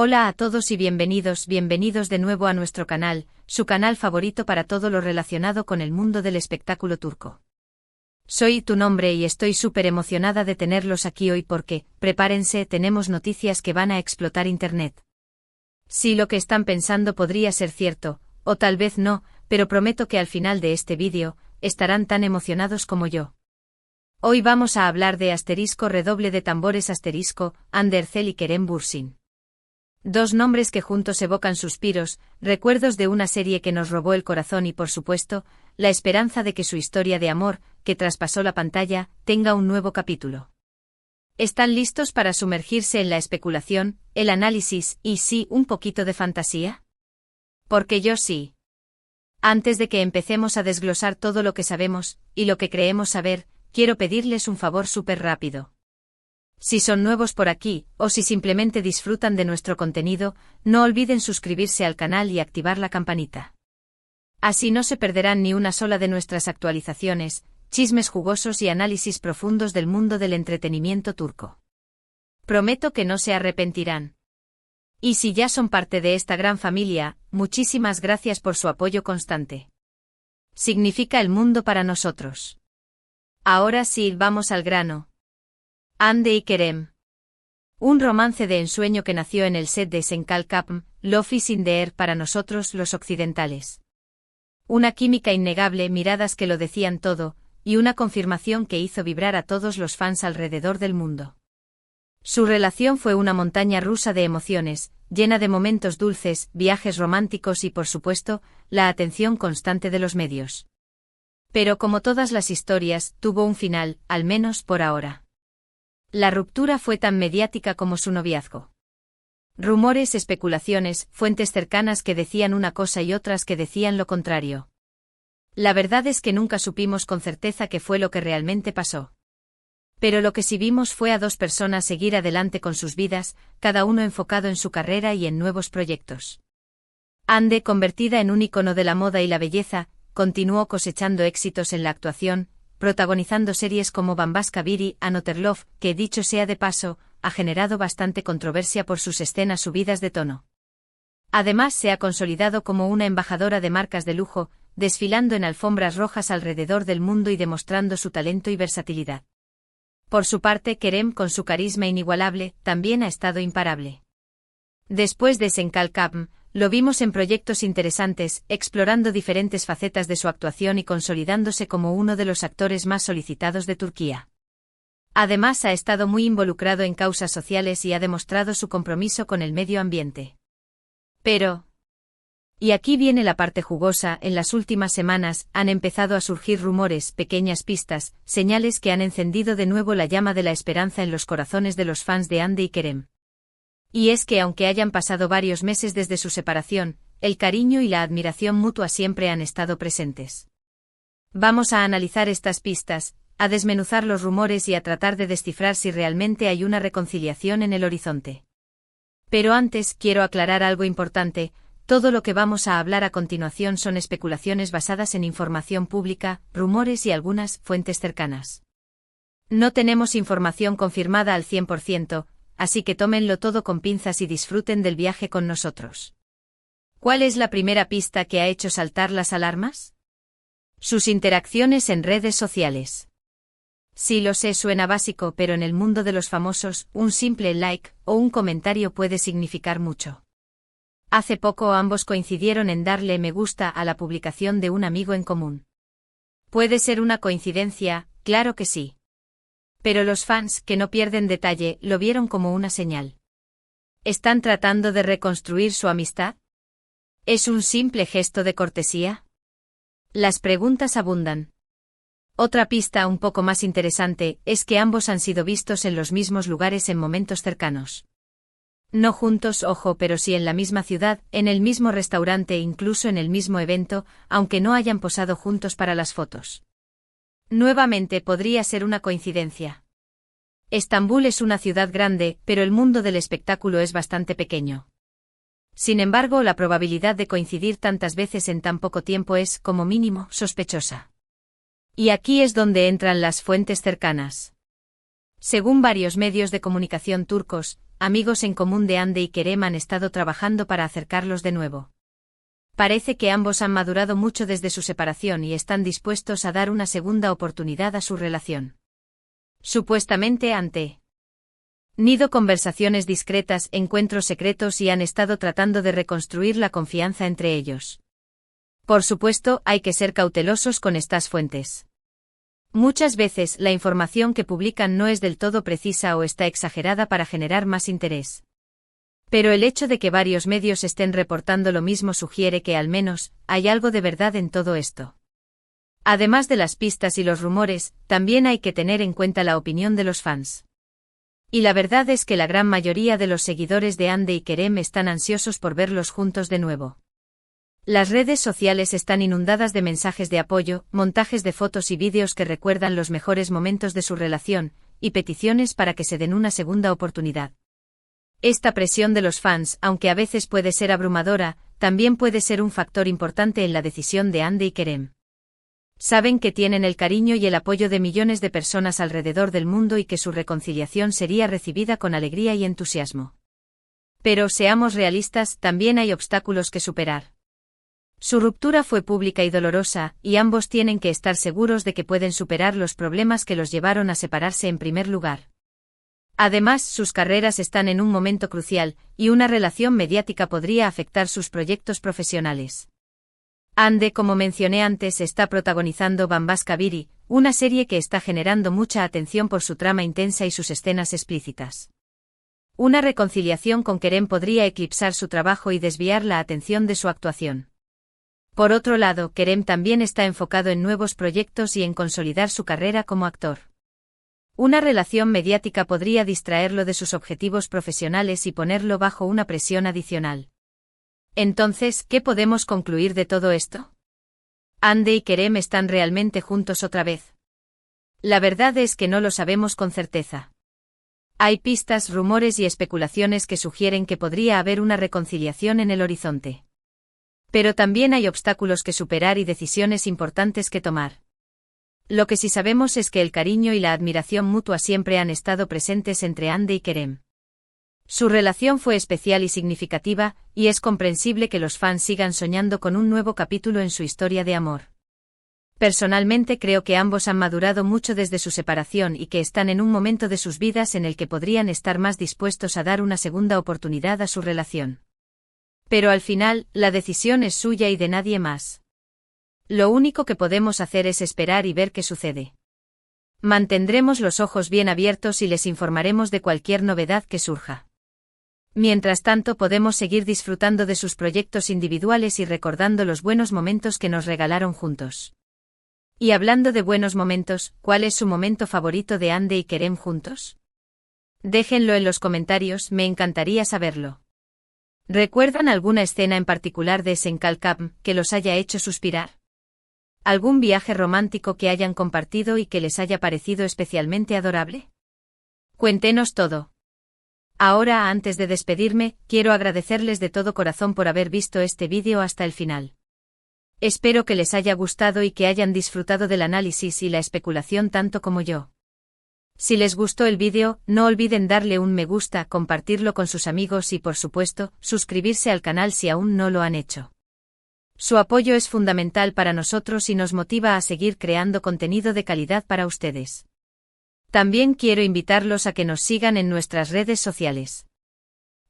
Hola a todos y bienvenidos de nuevo a nuestro canal, su canal favorito para todo lo relacionado con el mundo del espectáculo turco. Soy tu nombre y estoy súper emocionada de tenerlos aquí hoy porque, prepárense, tenemos noticias que van a explotar internet. Sí, lo que están pensando podría ser cierto, o tal vez no, pero prometo que al final de este vídeo, estarán tan emocionados como yo. Hoy vamos a hablar de redoble de tambores Hande Erçel y Kerem Bürsin. Dos nombres que juntos evocan suspiros, recuerdos de una serie que nos robó el corazón y por supuesto, la esperanza de que su historia de amor, que traspasó la pantalla, tenga un nuevo capítulo. ¿Están listos para sumergirse en la especulación, el análisis y sí, un poquito de fantasía? Porque yo sí. Antes de que empecemos a desglosar todo lo que sabemos, y lo que creemos saber, quiero pedirles un favor súper rápido. Si son nuevos por aquí, o si simplemente disfrutan de nuestro contenido, no olviden suscribirse al canal y activar la campanita. Así no se perderán ni una sola de nuestras actualizaciones, chismes jugosos y análisis profundos del mundo del entretenimiento turco. Prometo que no se arrepentirán. Y si ya son parte de esta gran familia, muchísimas gracias por su apoyo constante. Significa el mundo para nosotros. Ahora sí, vamos al grano. Hande y Kerem. Un romance de ensueño que nació en el set de Senkalkapm, Love is in the air para nosotros los occidentales. Una química innegable, miradas que lo decían todo, y una confirmación que hizo vibrar a todos los fans alrededor del mundo. Su relación fue una montaña rusa de emociones, llena de momentos dulces, viajes románticos y por supuesto, la atención constante de los medios. Pero como todas las historias, tuvo un final, al menos por ahora. La ruptura fue tan mediática como su noviazgo. Rumores, especulaciones, fuentes cercanas que decían una cosa y otras que decían lo contrario. La verdad es que nunca supimos con certeza qué fue lo que realmente pasó. Pero lo que sí vimos fue a dos personas seguir adelante con sus vidas, cada uno enfocado en su carrera y en nuevos proyectos. Hande, convertida en un ícono de la moda y la belleza, continuó cosechando éxitos en la actuación, protagonizando series como Bambaşka Biri, Another Love, que dicho sea de paso, ha generado bastante controversia por sus escenas subidas de tono. Además se ha consolidado como una embajadora de marcas de lujo, desfilando en alfombras rojas alrededor del mundo y demostrando su talento y versatilidad. Por su parte, Kerem, con su carisma inigualable, también ha estado imparable. Después de Senkalkapm, lo vimos en proyectos interesantes, explorando diferentes facetas de su actuación y consolidándose como uno de los actores más solicitados de Turquía. Además ha estado muy involucrado en causas sociales y ha demostrado su compromiso con el medio ambiente. Pero, y aquí viene la parte jugosa, en las últimas semanas han empezado a surgir rumores, pequeñas pistas, señales que han encendido de nuevo la llama de la esperanza en los corazones de los fans de Hande y Kerem. Y es que aunque hayan pasado varios meses desde su separación, el cariño y la admiración mutua siempre han estado presentes. Vamos a analizar estas pistas, a desmenuzar los rumores y a tratar de descifrar si realmente hay una reconciliación en el horizonte. Pero antes quiero aclarar algo importante, todo lo que vamos a hablar a continuación son especulaciones basadas en información pública, rumores y algunas fuentes cercanas. No tenemos información confirmada al 100%, así que tómenlo todo con pinzas y disfruten del viaje con nosotros. ¿Cuál es la primera pista que ha hecho saltar las alarmas? Sus interacciones en redes sociales. Sí, lo sé, suena básico, pero en el mundo de los famosos, un simple like o un comentario puede significar mucho. Hace poco ambos coincidieron en darle me gusta a la publicación de un amigo en común. ¿Puede ser una coincidencia? Claro que sí. Pero los fans, que no pierden detalle, lo vieron como una señal. ¿Están tratando de reconstruir su amistad? ¿Es un simple gesto de cortesía? Las preguntas abundan. Otra pista un poco más interesante es que ambos han sido vistos en los mismos lugares en momentos cercanos. No juntos, ojo, pero sí en la misma ciudad, en el mismo restaurante e incluso en el mismo evento, aunque no hayan posado juntos para las fotos. Nuevamente podría ser una coincidencia. Estambul es una ciudad grande, pero el mundo del espectáculo es bastante pequeño. Sin embargo, la probabilidad de coincidir tantas veces en tan poco tiempo es, como mínimo, sospechosa. Y aquí es donde entran las fuentes cercanas. Según varios medios de comunicación turcos, amigos en común de Ande y Kerem han estado trabajando para acercarlos de nuevo. Parece que ambos han madurado mucho desde su separación y están dispuestos a dar una segunda oportunidad a su relación. Supuestamente han tenido conversaciones discretas, encuentros secretos y han estado tratando de reconstruir la confianza entre ellos. Por supuesto, hay que ser cautelosos con estas fuentes. Muchas veces la información que publican no es del todo precisa o está exagerada para generar más interés. Pero el hecho de que varios medios estén reportando lo mismo sugiere que al menos hay algo de verdad en todo esto. Además de las pistas y los rumores, también hay que tener en cuenta la opinión de los fans. Y la verdad es que la gran mayoría de los seguidores de Ande y Kerem están ansiosos por verlos juntos de nuevo. Las redes sociales están inundadas de mensajes de apoyo, montajes de fotos y vídeos que recuerdan los mejores momentos de su relación, y peticiones para que se den una segunda oportunidad. Esta presión de los fans, aunque a veces puede ser abrumadora, también puede ser un factor importante en la decisión de Ande y Kerem. Saben que tienen el cariño y el apoyo de millones de personas alrededor del mundo y que su reconciliación sería recibida con alegría y entusiasmo. Pero seamos realistas, también hay obstáculos que superar. Su ruptura fue pública y dolorosa, y ambos tienen que estar seguros de que pueden superar los problemas que los llevaron a separarse en primer lugar. Además, sus carreras están en un momento crucial, y una relación mediática podría afectar sus proyectos profesionales. Ande, como mencioné antes, está protagonizando Bambas Kabiri, una serie que está generando mucha atención por su trama intensa y sus escenas explícitas. Una reconciliación con Kerem podría eclipsar su trabajo y desviar la atención de su actuación. Por otro lado, Kerem también está enfocado en nuevos proyectos y en consolidar su carrera como actor. Una relación mediática podría distraerlo de sus objetivos profesionales y ponerlo bajo una presión adicional. Entonces, ¿qué podemos concluir de todo esto? ¿Ande y Kerem están realmente juntos otra vez? La verdad es que no lo sabemos con certeza. Hay pistas, rumores y especulaciones que sugieren que podría haber una reconciliación en el horizonte. Pero también hay obstáculos que superar y decisiones importantes que tomar. Lo que sí sabemos es que el cariño y la admiración mutua siempre han estado presentes entre Ande y Kerem. Su relación fue especial y significativa, y es comprensible que los fans sigan soñando con un nuevo capítulo en su historia de amor. Personalmente creo que ambos han madurado mucho desde su separación y que están en un momento de sus vidas en el que podrían estar más dispuestos a dar una segunda oportunidad a su relación. Pero al final, la decisión es suya y de nadie más. Lo único que podemos hacer es esperar y ver qué sucede. Mantendremos los ojos bien abiertos y les informaremos de cualquier novedad que surja. Mientras tanto, podemos seguir disfrutando de sus proyectos individuales y recordando los buenos momentos que nos regalaron juntos. Y hablando de buenos momentos, ¿cuál es su momento favorito de Ande y Kerem juntos? Déjenlo en los comentarios, me encantaría saberlo. ¿Recuerdan alguna escena en particular de Senkalkam que los haya hecho suspirar? ¿Algún viaje romántico que hayan compartido y que les haya parecido especialmente adorable? Cuéntenos todo. Ahora, antes de despedirme, quiero agradecerles de todo corazón por haber visto este vídeo hasta el final. Espero que les haya gustado y que hayan disfrutado del análisis y la especulación tanto como yo. Si les gustó el vídeo, no olviden darle un me gusta, compartirlo con sus amigos y por supuesto, suscribirse al canal si aún no lo han hecho. Su apoyo es fundamental para nosotros y nos motiva a seguir creando contenido de calidad para ustedes. También quiero invitarlos a que nos sigan en nuestras redes sociales.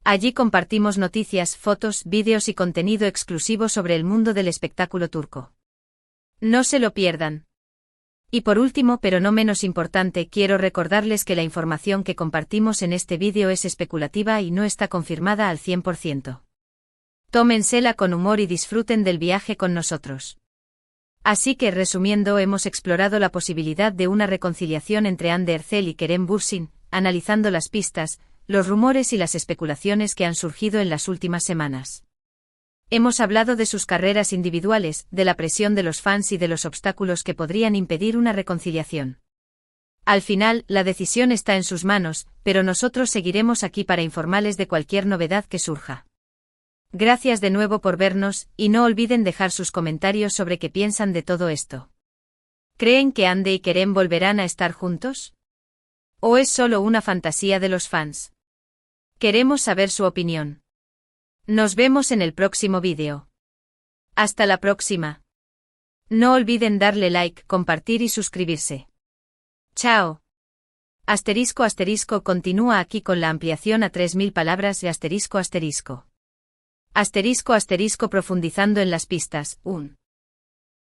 Allí compartimos noticias, fotos, vídeos y contenido exclusivo sobre el mundo del espectáculo turco. No se lo pierdan. Y por último, pero no menos importante, quiero recordarles que la información que compartimos en este vídeo es especulativa y no está confirmada al 100%. Tómensela con humor y disfruten del viaje con nosotros. Así que, resumiendo, hemos explorado la posibilidad de una reconciliación entre Hande Erçel y Kerem Bürsin, analizando las pistas, los rumores y las especulaciones que han surgido en las últimas semanas. Hemos hablado de sus carreras individuales, de la presión de los fans y de los obstáculos que podrían impedir una reconciliación. Al final, la decisión está en sus manos, pero nosotros seguiremos aquí para informarles de cualquier novedad que surja. Gracias de nuevo por vernos, y no olviden dejar sus comentarios sobre qué piensan de todo esto. ¿Creen que Hande y Kerem volverán a estar juntos? ¿O es solo una fantasía de los fans? Queremos saber su opinión. Nos vemos en el próximo vídeo. Hasta la próxima. No olviden darle like, compartir y suscribirse. Chao. *** continúa aquí con la ampliación a 3000 palabras de ***. Profundizando en las pistas, un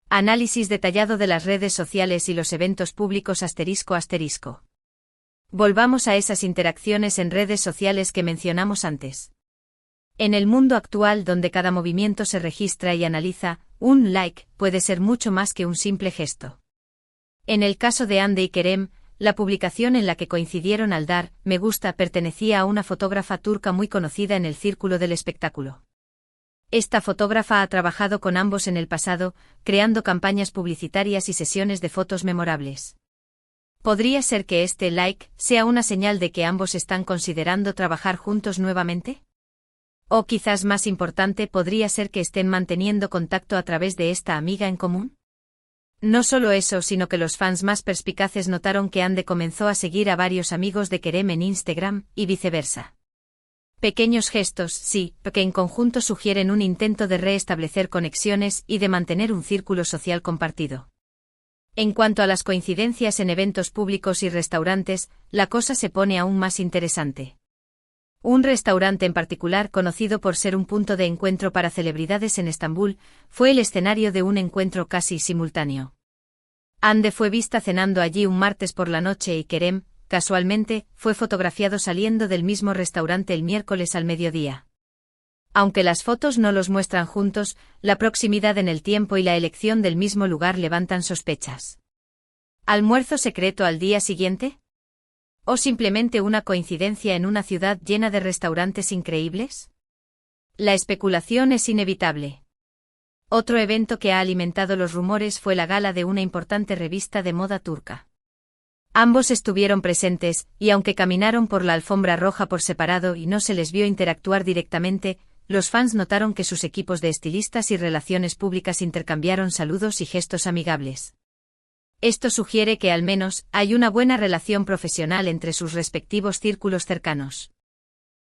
análisis detallado de las redes sociales y los eventos públicos ***. Volvamos a esas interacciones en redes sociales que mencionamos antes. En el mundo actual donde cada movimiento se registra y analiza, un like puede ser mucho más que un simple gesto. En el caso de Hande y Kerem, la publicación en la que coincidieron al dar me gusta pertenecía a una fotógrafa turca muy conocida en el círculo del espectáculo. Esta fotógrafa ha trabajado con ambos en el pasado, creando campañas publicitarias y sesiones de fotos memorables. ¿Podría ser que este like sea una señal de que ambos están considerando trabajar juntos nuevamente? O quizás más importante, podría ser que estén manteniendo contacto a través de esta amiga en común. No solo eso, sino que los fans más perspicaces notaron que Hande comenzó a seguir a varios amigos de Kerem en Instagram, y viceversa. Pequeños gestos, sí, que en conjunto sugieren un intento de restablecer conexiones y de mantener un círculo social compartido. En cuanto a las coincidencias en eventos públicos y restaurantes, la cosa se pone aún más interesante. Un restaurante en particular, conocido por ser un punto de encuentro para celebridades en Estambul, fue el escenario de un encuentro casi simultáneo. Hande fue vista cenando allí un martes por la noche y Kerem, casualmente, fue fotografiado saliendo del mismo restaurante el miércoles al mediodía. Aunque las fotos no los muestran juntos, la proximidad en el tiempo y la elección del mismo lugar levantan sospechas. ¿Almuerzo secreto al día siguiente? ¿O simplemente una coincidencia en una ciudad llena de restaurantes increíbles? La especulación es inevitable. Otro evento que ha alimentado los rumores fue la gala de una importante revista de moda turca. Ambos estuvieron presentes, y aunque caminaron por la alfombra roja por separado y no se les vio interactuar directamente, los fans notaron que sus equipos de estilistas y relaciones públicas intercambiaron saludos y gestos amigables. Esto sugiere que al menos hay una buena relación profesional entre sus respectivos círculos cercanos.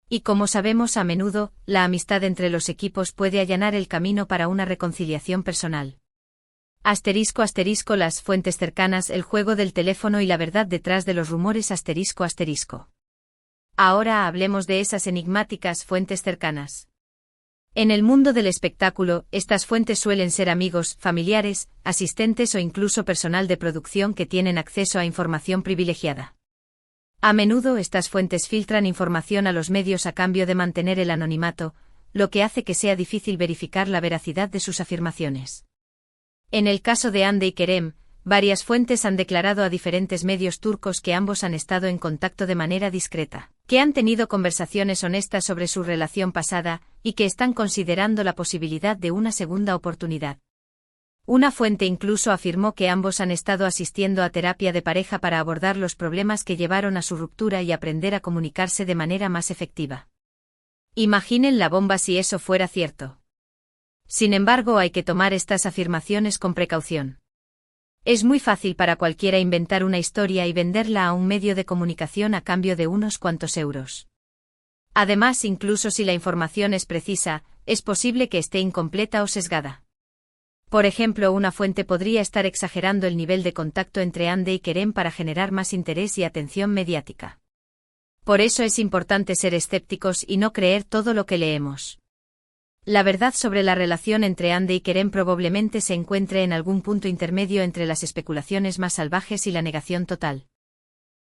Y como sabemos, a menudo, la amistad entre los equipos puede allanar el camino para una reconciliación personal. ***. Las fuentes cercanas, el juego del teléfono y la verdad detrás de los rumores ***. Ahora hablemos de esas enigmáticas fuentes cercanas. En el mundo del espectáculo, estas fuentes suelen ser amigos, familiares, asistentes o incluso personal de producción que tienen acceso a información privilegiada. A menudo estas fuentes filtran información a los medios a cambio de mantener el anonimato, lo que hace que sea difícil verificar la veracidad de sus afirmaciones. En el caso de Hande y Kerem, varias fuentes han declarado a diferentes medios turcos que ambos han estado en contacto de manera discreta, que han tenido conversaciones honestas sobre su relación pasada, y que están considerando la posibilidad de una segunda oportunidad. Una fuente incluso afirmó que ambos han estado asistiendo a terapia de pareja para abordar los problemas que llevaron a su ruptura y aprender a comunicarse de manera más efectiva. Imaginen la bomba si eso fuera cierto. Sin embargo, hay que tomar estas afirmaciones con precaución. Es muy fácil para cualquiera inventar una historia y venderla a un medio de comunicación a cambio de unos cuantos euros. Además, incluso si la información es precisa, es posible que esté incompleta o sesgada. Por ejemplo, una fuente podría estar exagerando el nivel de contacto entre Hande y Kerem para generar más interés y atención mediática. Por eso es importante ser escépticos y no creer todo lo que leemos. La verdad sobre la relación entre Hande y Kerem probablemente se encuentre en algún punto intermedio entre las especulaciones más salvajes y la negación total.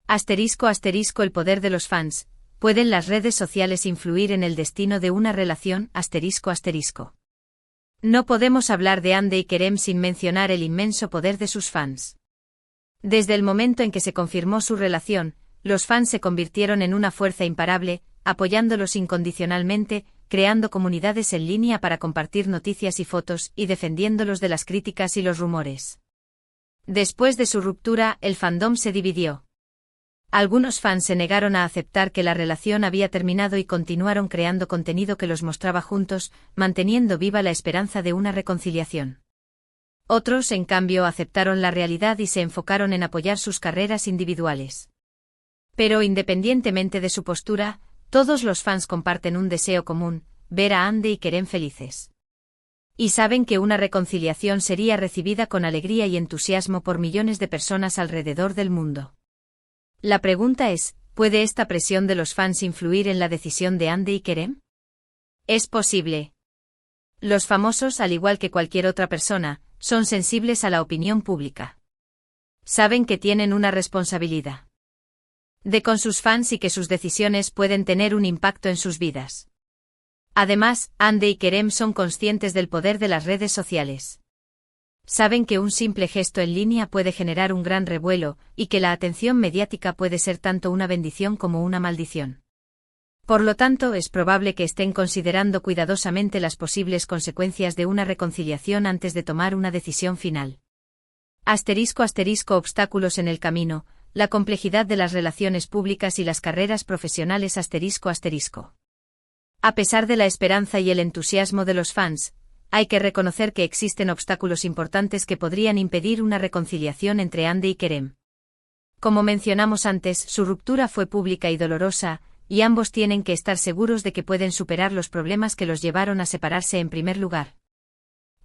***. El poder de los fans. ¿Pueden las redes sociales influir en el destino de una relación? ***. No podemos hablar de Hande y Kerem sin mencionar el inmenso poder de sus fans. Desde el momento en que se confirmó su relación, los fans se convirtieron en una fuerza imparable, apoyándolos incondicionalmente, creando comunidades en línea para compartir noticias y fotos, y defendiéndolos de las críticas y los rumores. Después de su ruptura, el fandom se dividió. Algunos fans se negaron a aceptar que la relación había terminado y continuaron creando contenido que los mostraba juntos, manteniendo viva la esperanza de una reconciliación. Otros, en cambio, aceptaron la realidad y se enfocaron en apoyar sus carreras individuales. Pero independientemente de su postura, Todos los fans comparten un deseo común, ver a Ande y Kerem felices. Y saben que una reconciliación sería recibida con alegría y entusiasmo por millones de personas alrededor del mundo. La pregunta es, ¿puede esta presión de los fans influir en la decisión de Ande y Kerem? Es posible. Los famosos, al igual que cualquier otra persona, son sensibles a la opinión pública. Saben que tienen una responsabilidad con sus fans y que sus decisiones pueden tener un impacto en sus vidas. Además, Ande y Kerem son conscientes del poder de las redes sociales. Saben que un simple gesto en línea puede generar un gran revuelo, y que la atención mediática puede ser tanto una bendición como una maldición. Por lo tanto, es probable que estén considerando cuidadosamente las posibles consecuencias de una reconciliación antes de tomar una decisión final. Obstáculos en el camino, la complejidad de las relaciones públicas y las carreras profesionales. A pesar de la esperanza y el entusiasmo de los fans, hay que reconocer que existen obstáculos importantes que podrían impedir una reconciliación entre Ande y Kerem. Como mencionamos antes, su ruptura fue pública y dolorosa, y ambos tienen que estar seguros de que pueden superar los problemas que los llevaron a separarse en primer lugar.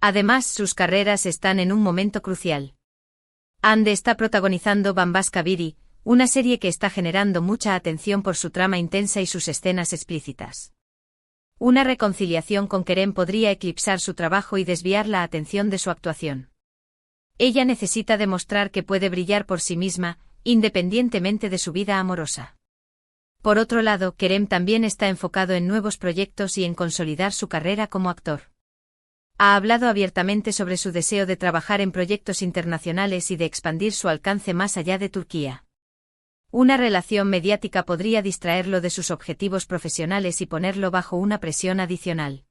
Además, sus carreras están en un momento crucial. Ande está protagonizando Bambas Kabiri, una serie que está generando mucha atención por su trama intensa y sus escenas explícitas. Una reconciliación con Kerem podría eclipsar su trabajo y desviar la atención de su actuación. Ella necesita demostrar que puede brillar por sí misma, independientemente de su vida amorosa. Por otro lado, Kerem también está enfocado en nuevos proyectos y en consolidar su carrera como actor. Ha hablado abiertamente sobre su deseo de trabajar en proyectos internacionales y de expandir su alcance más allá de Turquía. Una relación mediática podría distraerlo de sus objetivos profesionales y ponerlo bajo una presión adicional.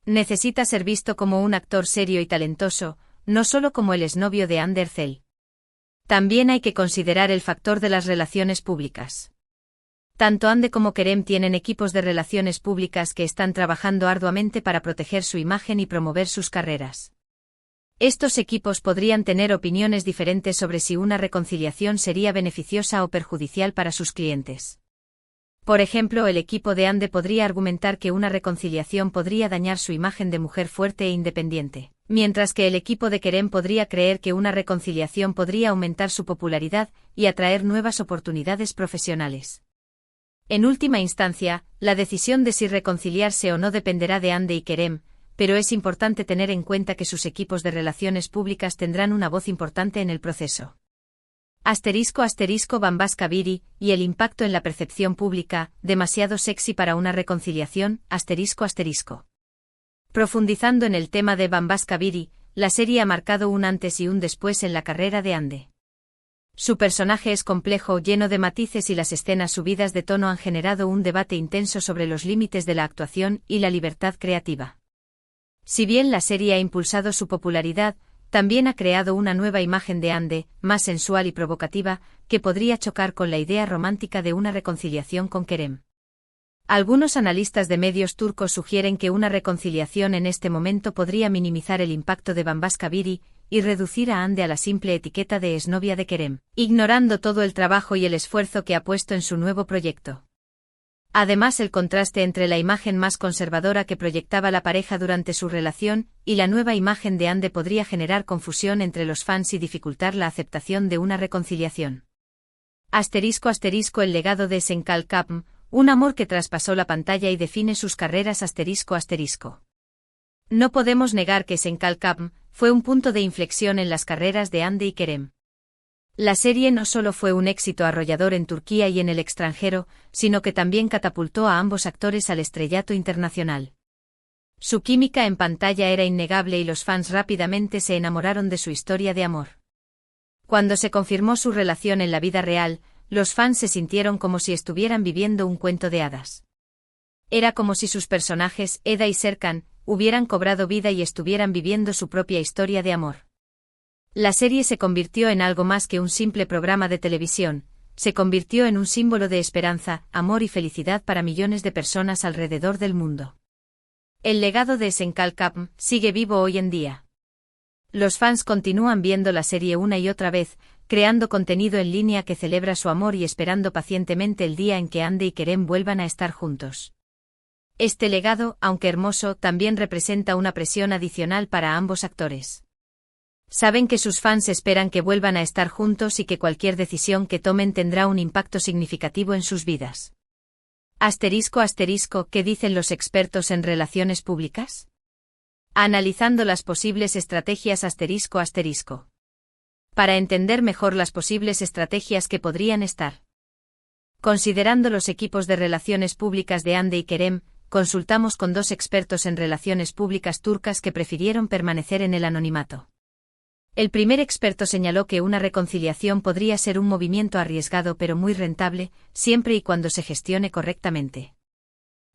Necesita ser visto como un actor serio y talentoso, no solo como el exnovio de Hande Erçel. También hay que considerar el factor de las relaciones públicas. Tanto Ande como Kerem tienen equipos de relaciones públicas que están trabajando arduamente para proteger su imagen y promover sus carreras. Estos equipos podrían tener opiniones diferentes sobre si una reconciliación sería beneficiosa o perjudicial para sus clientes. Por ejemplo, el equipo de Ande podría argumentar que una reconciliación podría dañar su imagen de mujer fuerte e independiente, mientras que el equipo de Kerem podría creer que una reconciliación podría aumentar su popularidad y atraer nuevas oportunidades profesionales. En última instancia, la decisión de si reconciliarse o no dependerá de Ande y Kerem, pero es importante tener en cuenta que sus equipos de relaciones públicas tendrán una voz importante en el proceso. Bambas Kabiri, y el impacto en la percepción pública, demasiado sexy para una reconciliación, Profundizando en el tema de Bambas Kabiri, la serie ha marcado un antes y un después en la carrera de Ande. Su personaje es complejo, lleno de matices y las escenas subidas de tono han generado un debate intenso sobre los límites de la actuación y la libertad creativa. Si bien la serie ha impulsado su popularidad, también ha creado una nueva imagen de Ande, más sensual y provocativa, que podría chocar con la idea romántica de una reconciliación con Kerem. Algunos analistas de medios turcos sugieren que una reconciliación en este momento podría minimizar el impacto de Bambas Kabiri y reducir a Ande a la simple etiqueta de exnovia de Kerem, ignorando todo el trabajo y el esfuerzo que ha puesto en su nuevo proyecto. Además, el contraste entre la imagen más conservadora que proyectaba la pareja durante su relación y la nueva imagen de Ande podría generar confusión entre los fans y dificultar la aceptación de una reconciliación. El legado de Senkal Kapm, un amor que traspasó la pantalla y define sus carreras. No podemos negar que Senkal Kapm fue un punto de inflexión en las carreras de Ande y Kerem. La serie no solo fue un éxito arrollador en Turquía y en el extranjero, sino que también catapultó a ambos actores al estrellato internacional. Su química en pantalla era innegable y los fans rápidamente se enamoraron de su historia de amor. Cuando se confirmó su relación en la vida real, los fans se sintieron como si estuvieran viviendo un cuento de hadas. Era como si sus personajes, Eda y Serkan, hubieran cobrado vida y estuvieran viviendo su propia historia de amor. La serie se convirtió en algo más que un simple programa de televisión, se convirtió en un símbolo de esperanza, amor y felicidad para millones de personas alrededor del mundo. El legado de Senkal Kapm sigue vivo hoy en día. Los fans continúan viendo la serie una y otra vez, creando contenido en línea que celebra su amor y esperando pacientemente el día en que Ande y Kerem vuelvan a estar juntos. Este legado, aunque hermoso, también representa una presión adicional para ambos actores. Saben que sus fans esperan que vuelvan a estar juntos y que cualquier decisión que tomen tendrá un impacto significativo en sus vidas. ***, ¿qué dicen los expertos en relaciones públicas? Analizando las posibles estrategias ***. Para entender mejor las posibles estrategias que podrían estar considerando los equipos de relaciones públicas de Ande y Kerem, consultamos con 2 expertos en relaciones públicas turcas que prefirieron permanecer en el anonimato. El primer experto señaló que una reconciliación podría ser un movimiento arriesgado pero muy rentable, siempre y cuando se gestione correctamente.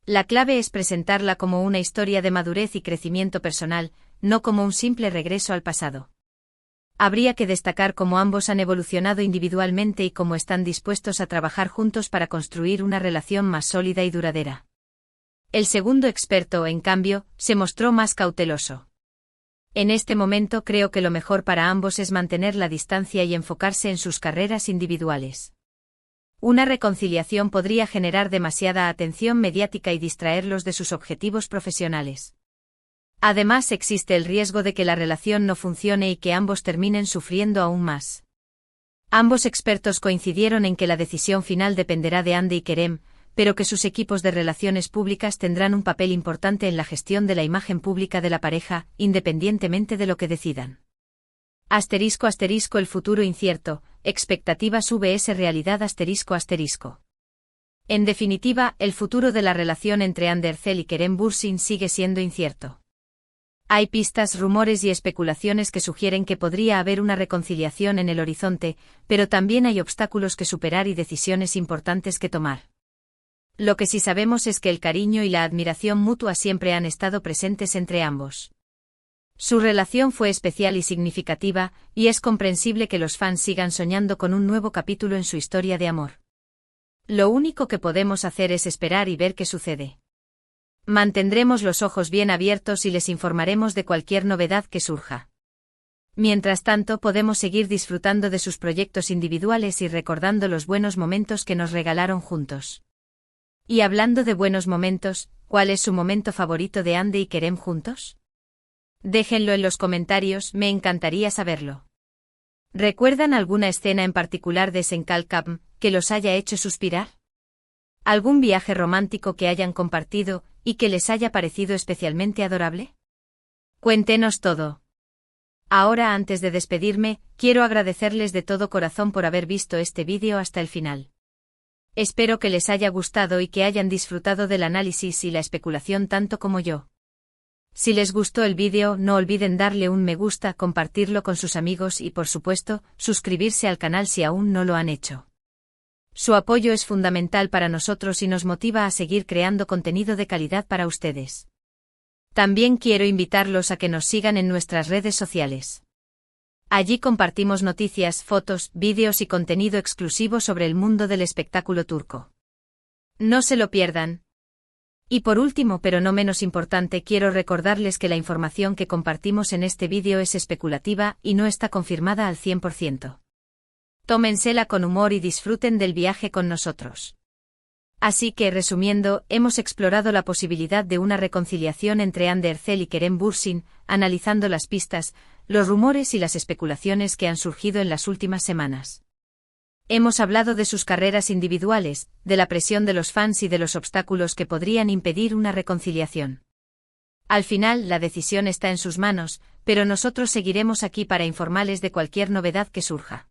La clave es presentarla como una historia de madurez y crecimiento personal, no como un simple regreso al pasado. Habría que destacar cómo ambos han evolucionado individualmente y cómo están dispuestos a trabajar juntos para construir una relación más sólida y duradera. El segundo experto, en cambio, se mostró más cauteloso. En este momento creo que lo mejor para ambos es mantener la distancia y enfocarse en sus carreras individuales. Una reconciliación podría generar demasiada atención mediática y distraerlos de sus objetivos profesionales. Además, existe el riesgo de que la relación no funcione y que ambos terminen sufriendo aún más. Ambos expertos coincidieron en que la decisión final dependerá de Ande y Kerem, pero que sus equipos de relaciones públicas tendrán un papel importante en la gestión de la imagen pública de la pareja, independientemente de lo que decidan. ***, el futuro incierto, expectativas vs realidad ***. En definitiva, el futuro de la relación entre Hande Erçel y Kerem Bürsin sigue siendo incierto. Hay pistas, rumores y especulaciones que sugieren que podría haber una reconciliación en el horizonte, pero también hay obstáculos que superar y decisiones importantes que tomar. Lo que sí sabemos es que el cariño y la admiración mutua siempre han estado presentes entre ambos. Su relación fue especial y significativa, y es comprensible que los fans sigan soñando con un nuevo capítulo en su historia de amor. Lo único que podemos hacer es esperar y ver qué sucede. Mantendremos los ojos bien abiertos y les informaremos de cualquier novedad que surja. Mientras tanto, podemos seguir disfrutando de sus proyectos individuales y recordando los buenos momentos que nos regalaron juntos. Y hablando de buenos momentos, ¿cuál es su momento favorito de Hande y Kerem juntos? Déjenlo en los comentarios, me encantaría saberlo. ¿Recuerdan alguna escena en particular de Senkalkam que los haya hecho suspirar? ¿Algún viaje romántico que hayan compartido y que les haya parecido especialmente adorable? Cuéntenos todo. Ahora, antes de despedirme, quiero agradecerles de todo corazón por haber visto este vídeo hasta el final. Espero que les haya gustado y que hayan disfrutado del análisis y la especulación tanto como yo. Si les gustó el vídeo, no olviden darle un me gusta, compartirlo con sus amigos y, por supuesto, suscribirse al canal si aún no lo han hecho. Su apoyo es fundamental para nosotros y nos motiva a seguir creando contenido de calidad para ustedes. También quiero invitarlos a que nos sigan en nuestras redes sociales. Allí compartimos noticias, fotos, vídeos y contenido exclusivo sobre el mundo del espectáculo turco. No se lo pierdan. Y por último, pero no menos importante, quiero recordarles que la información que compartimos en este vídeo es especulativa y no está confirmada al 100%. Tómensela con humor y disfruten del viaje con nosotros. Así que, resumiendo, hemos explorado la posibilidad de una reconciliación entre Hande Erçel y Kerem Bürsin, analizando las pistas, los rumores y las especulaciones que han surgido en las últimas semanas. Hemos hablado de sus carreras individuales, de la presión de los fans y de los obstáculos que podrían impedir una reconciliación. Al final, la decisión está en sus manos, pero nosotros seguiremos aquí para informarles de cualquier novedad que surja.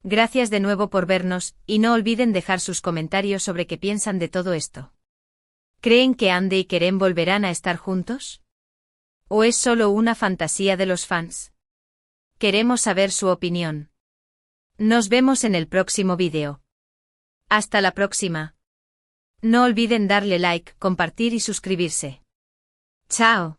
Gracias de nuevo por vernos, y no olviden dejar sus comentarios sobre qué piensan de todo esto. ¿Creen que Hande y Kerem volverán a estar juntos? ¿O es solo una fantasía de los fans? Queremos saber su opinión. Nos vemos en el próximo vídeo. Hasta la próxima. No olviden darle like, compartir y suscribirse. ¡Chao!